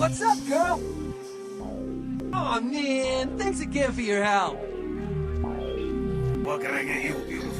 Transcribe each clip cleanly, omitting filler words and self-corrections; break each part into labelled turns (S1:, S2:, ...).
S1: What's up, girl? Aw, man, thanks again for your help.
S2: What can I get you, beautiful?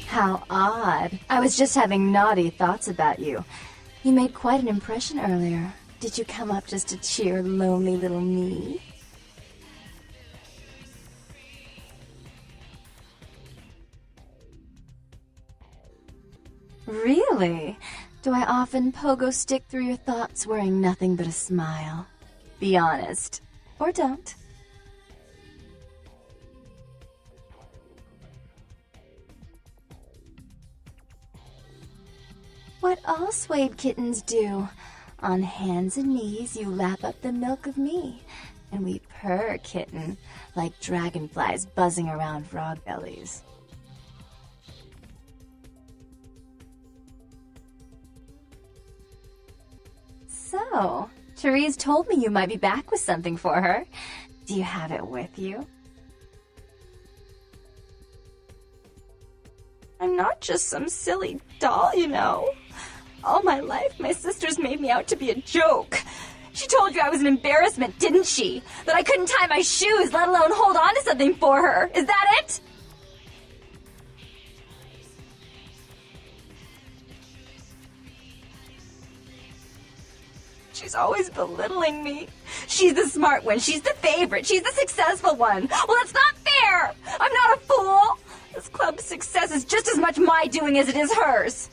S3: How odd. I was just having naughty thoughts about you. You made quite an impression earlier. Did you come up just to cheer lonely little me? Really? Do I often pogo stick through your thoughts wearing nothing but a smile? Be honest. Or don't. What all swayed kittens do. On hands and knees you lap up the milk of me, and we purr, kitten, like dragonflies buzzing around frog bellies. So, Therese told me you might be back with something for her. Do you have it with you? I'm not just some silly doll, you know. All my life, my sisters made me out to be a joke. She told you I was an embarrassment, didn't she? That I couldn't tie my shoes, let alone hold on to something for her. Is that it? She's always belittling me. She's the smart one. She's the favorite. She's the successful one. Well, it's not fair. I'm not a fool. This club's success is just as much my doing as it is hers.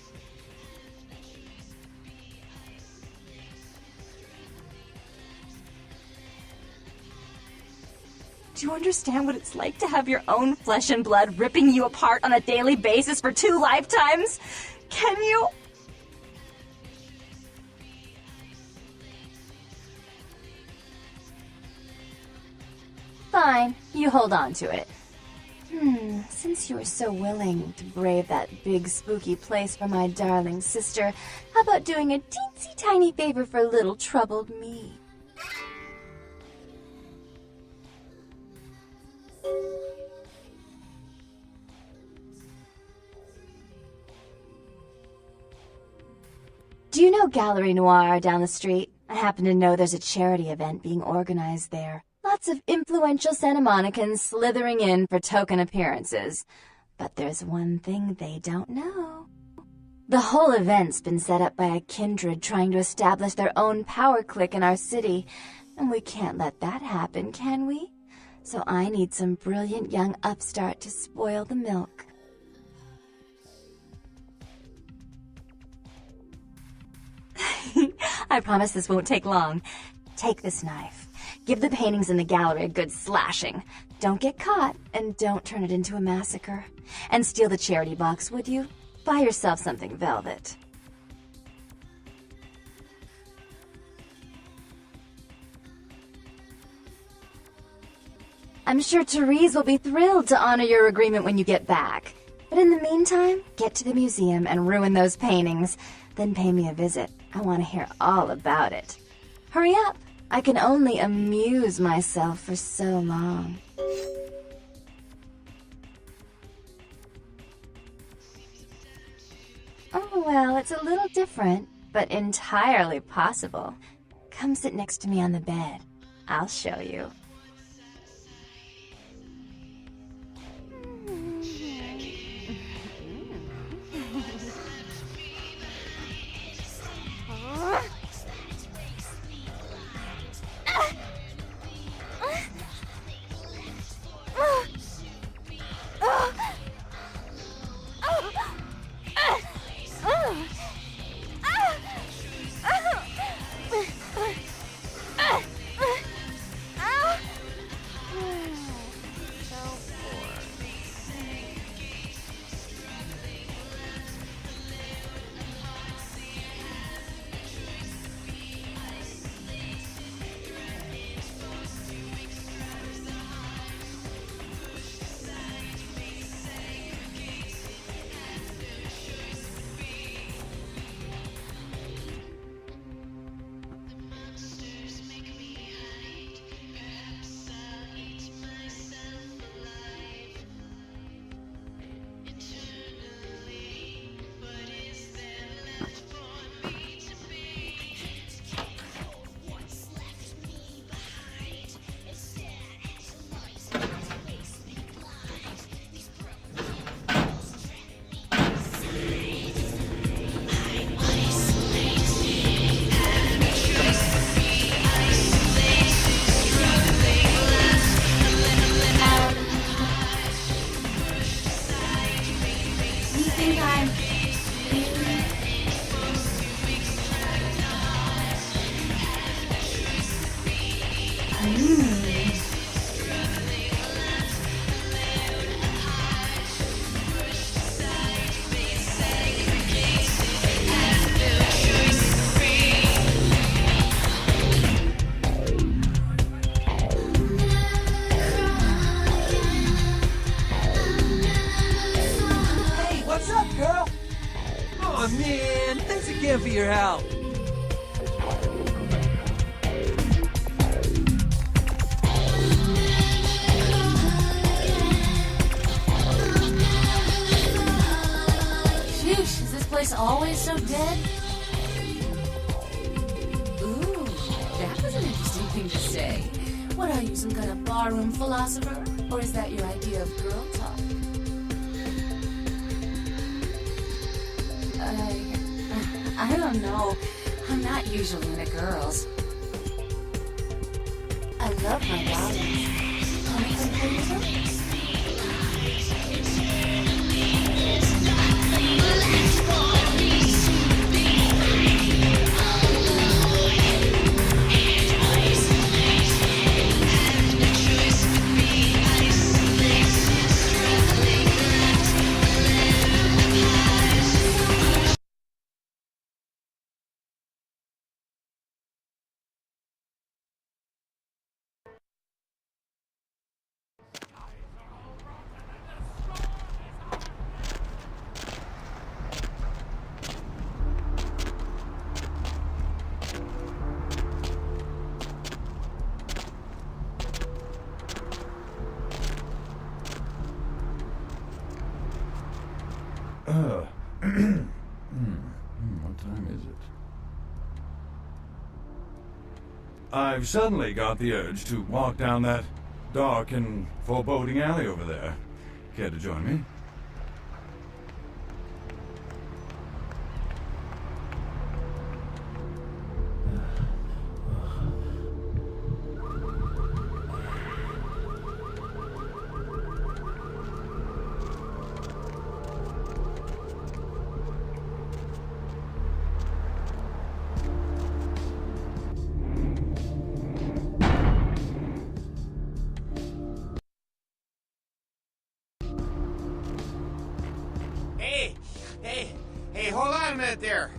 S3: Do you understand what it's like to have your own flesh and blood ripping you apart on a daily basis for 2 lifetimes? Can you? Fine, you hold on to it. Since you were so willing to brave that big spooky place for my darling sister, how about doing a teensy tiny favor for little troubled me? Do you know Gallery Noir down the street? I happen to know there's a charity event being organized there. Lots of influential Santa Monicans slithering in for token appearances. But there's one thing they don't know. The whole event's been set up by a kindred trying to establish their own power clique in our city, and we can't let that happen, can we? So I need some brilliant young upstart to spoil the milk. I promise this won't take long. Take this knife. Give the paintings in the gallery a good slashing. Don't get caught, and don't turn it into a massacre. And steal the charity box, would you? Buy yourself something velvet. I'm sure Therese will be thrilled to honor your agreement when you get back. But in the meantime, get to the museum and ruin those paintings. Then pay me a visit. I want to hear all about it. Hurry up. I can only amuse myself for so long. Oh, well, it's a little different, but entirely possible. Come sit next to me on the bed. I'll show you.
S1: Aw, man, thanks again for your help.
S2: Sheesh, is this place always so dead? Ooh, that was an interesting thing to say. What are you, some kind of barroom philosopher? Or is that your idea of girl talk? I don't know. I'm not usually into girls. I love my body. Want me to play with them?
S4: time is it? I've suddenly got the urge to walk down that dark and foreboding alley over there. Care to join me?
S5: Hey, hold on a minute there.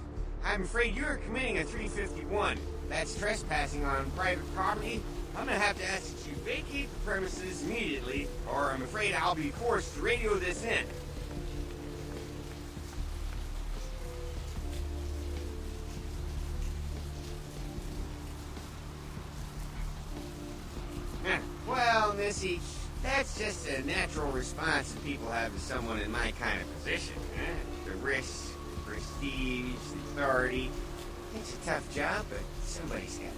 S5: I'm afraid you're committing a 351. That's trespassing on private property. I'm gonna have to ask that you vacate the premises immediately, or I'm afraid I'll be forced to radio this in. Well, Missy, that's just a natural response that people have to someone in my kind of position. The risks, the prestige, the authority. It's a tough job, but somebody's got to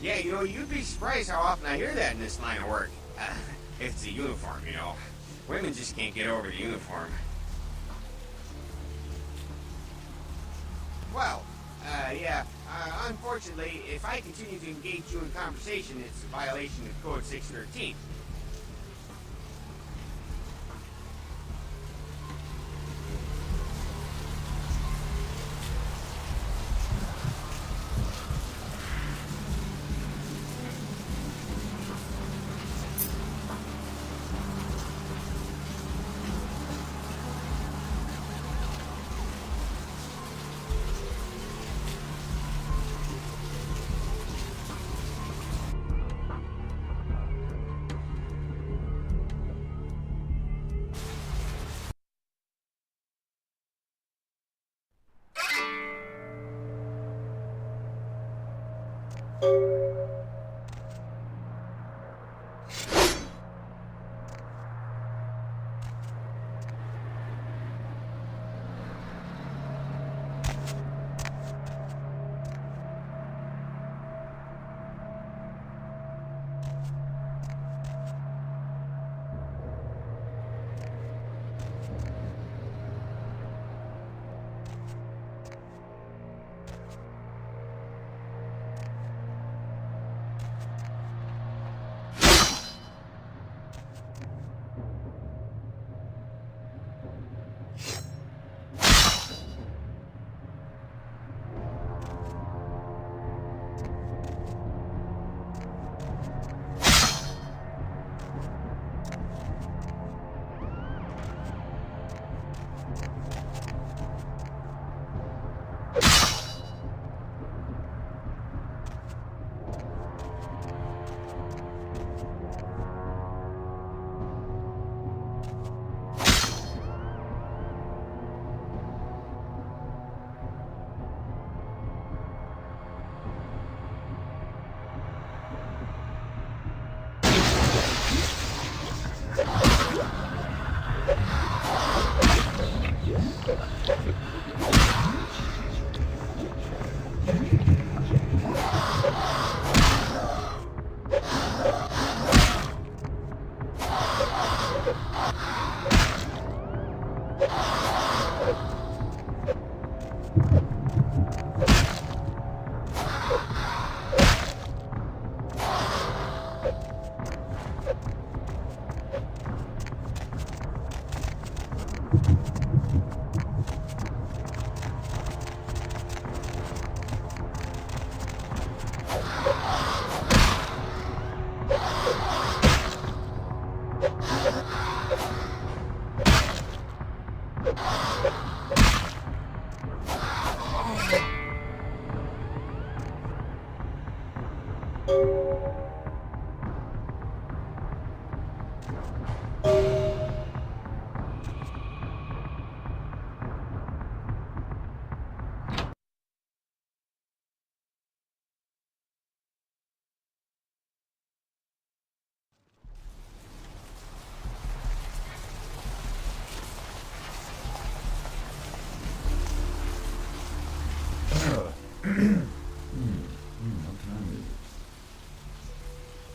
S5: do it. Yeah, you'd be surprised how often I hear that in this line of work. It's a uniform, Women just can't get over the uniform. Well, unfortunately, if I continue to engage you in conversation, it's a violation of Code 613.
S4: What time is it?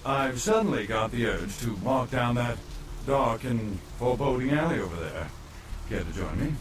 S4: I've suddenly got the urge to walk down that dark and foreboding alley over there. Care to join me?